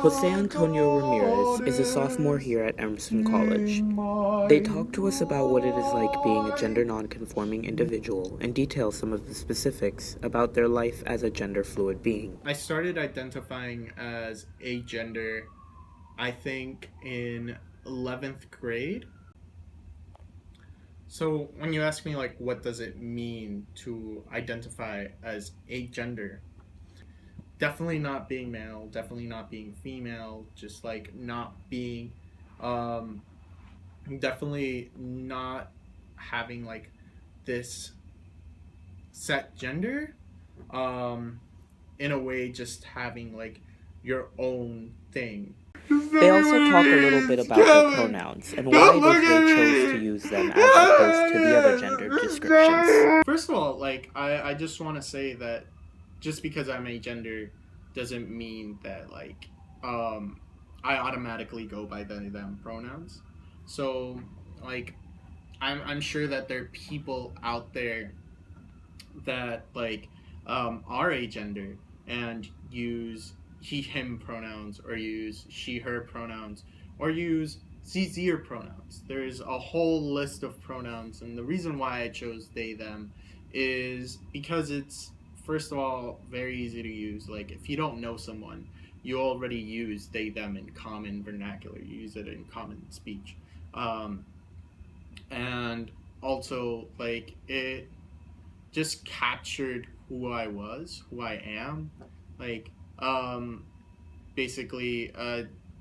Jose Antonio Ramirez is a sophomore here at Emerson College. They talk to us about what it is like being a gender non-conforming individual and detail some of the specifics about their life as a gender-fluid being. I started identifying as agender, I think, in 11th grade. So when you ask me, like, what does it mean to identify as agender? Definitely not being male, definitely not being female, just like not being, um, definitely not having like this set gender. Um, in a way, just having like your own thing. They also talk a little bit about their pronouns and why it is they chose to use them as opposed to the other gender descriptions. First of all, like I just want to say that just because I'm agender doesn't mean that like um I automatically go by them pronouns. So like I'm sure that there are people out there that like are agender and use he him pronouns or use she her pronouns or use zr pronouns. There's a whole list of pronouns, and the reason why I chose they them is because it's, first of all, very easy to use. Like if you don't know someone, you already use they them in common vernacular, you use it in common speech. Um, and also like it just captured who I was, who I am. Like, basically,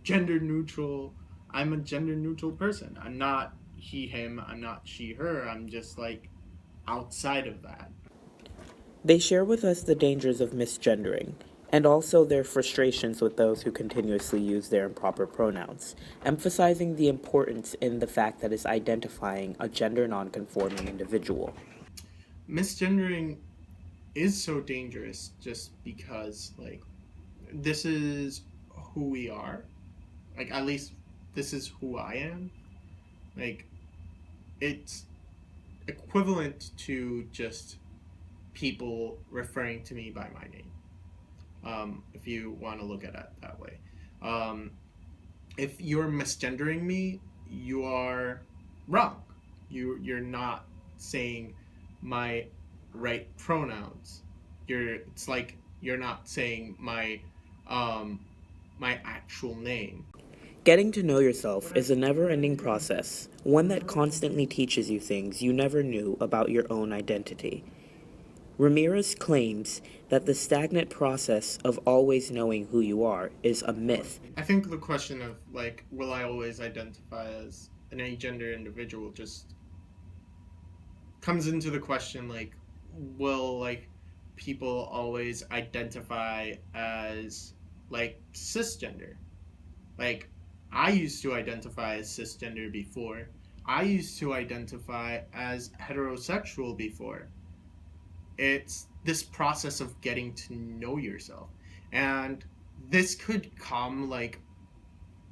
gender neutral. I'm a gender neutral person. I'm not he, him. I'm not she, her. I'm just like outside of that. They share with us the dangers of misgendering, and also their frustrations with those who continuously use their improper pronouns, emphasizing the importance in the fact that it's identifying a gender nonconforming individual. Misgendering is so dangerous just because, like, this is who we are. Like, at least this is who I am. Like, it's equivalent to just people referring to me by my name. If you want to look at it that way. Um, if you're misgendering me, you are wrong. You're not saying my right pronouns. It's like you're not saying um, my actual name. Getting to know yourself is a never ending process, one that constantly teaches you things you never knew about your own identity. Ramirez claims that the stagnant process of always knowing who you are is a myth. I think the question of like, will I always identify as an agender individual, just comes into the question like, will like people always identify as like cisgender? Like, I used to identify as cisgender before. I used to identify as heterosexual before. It's this process of getting to know yourself. And this could come like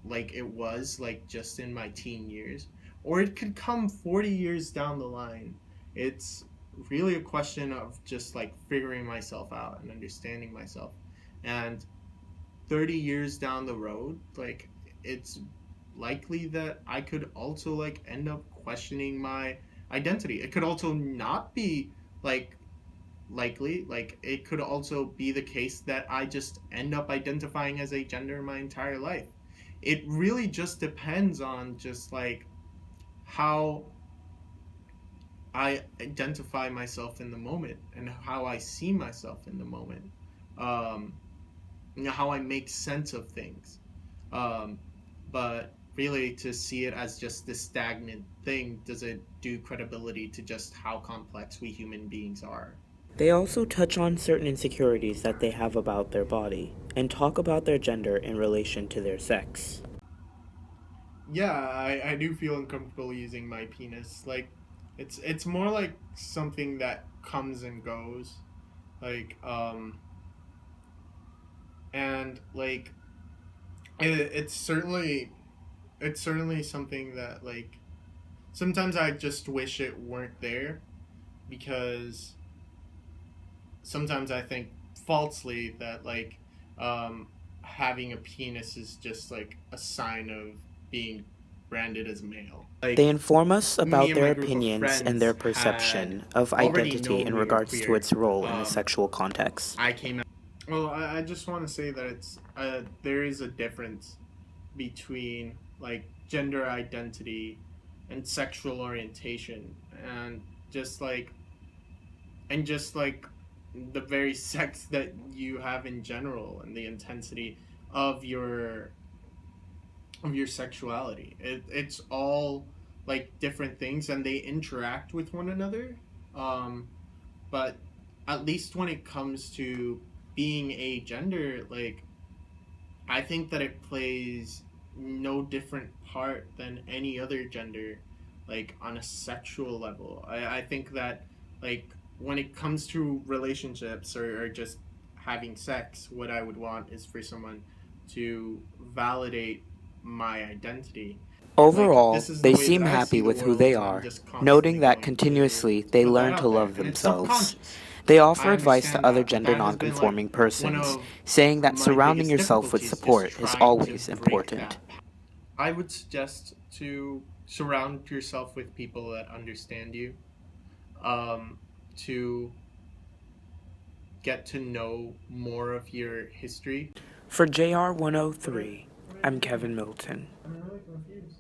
it was like just in my teen years, or it could come 40 years down the line. It's really a question of just like figuring myself out and understanding myself. And 30 years down the road, like it's likely that I could also like end up questioning my identity. It could also not be like likely, like it could also be the case that I just end up identifying as a gender my entire life. It really just depends on just like how I identify myself in the moment and how I see myself in the moment. um how I make sense of things. um but really, to see it as just this stagnant thing doesn't do credibility to just how complex we human beings are. They also touch on certain insecurities that they have about their body and talk about their gender in relation to their sex. Yeah, I do feel uncomfortable using my penis. Like, it's more like something that comes and goes. Like, and like it's certainly something that like sometimes I just wish it weren't there, because sometimes I think falsely that like um having a penis is just like a sign of being branded as male. Like, They inform us me about and their my group of opinions and friends their had perception of already identity known in we were regards to queer. its role in the sexual context. I came out. Well, I just want to say that it's there is a difference between like gender identity and sexual orientation, and just like the very sex that you have in general and the intensity of your sexuality. It's all like different things and they interact with one another. But at least when it comes to being a gender, like I think that it plays no different part than any other gender, like on a sexual level. I think that like when it comes to relationships or just having sex, what I would want is for someone to validate my identity. Like Overall, this is the they way that seem I happy see the with who world, they so I'm are, just constantly noting that going continuously to they put that learn to out there. love And it's themselves. subconscious. They I offer advice to understand other that. gender That has been like nonconforming one persons, of saying that my surrounding biggest yourself with difficulties is support is trying to always break important. that. I would suggest to surround yourself with people that understand you, to get to know more of your history. For JR 103, I'm Kevin Milton. I'm really confused.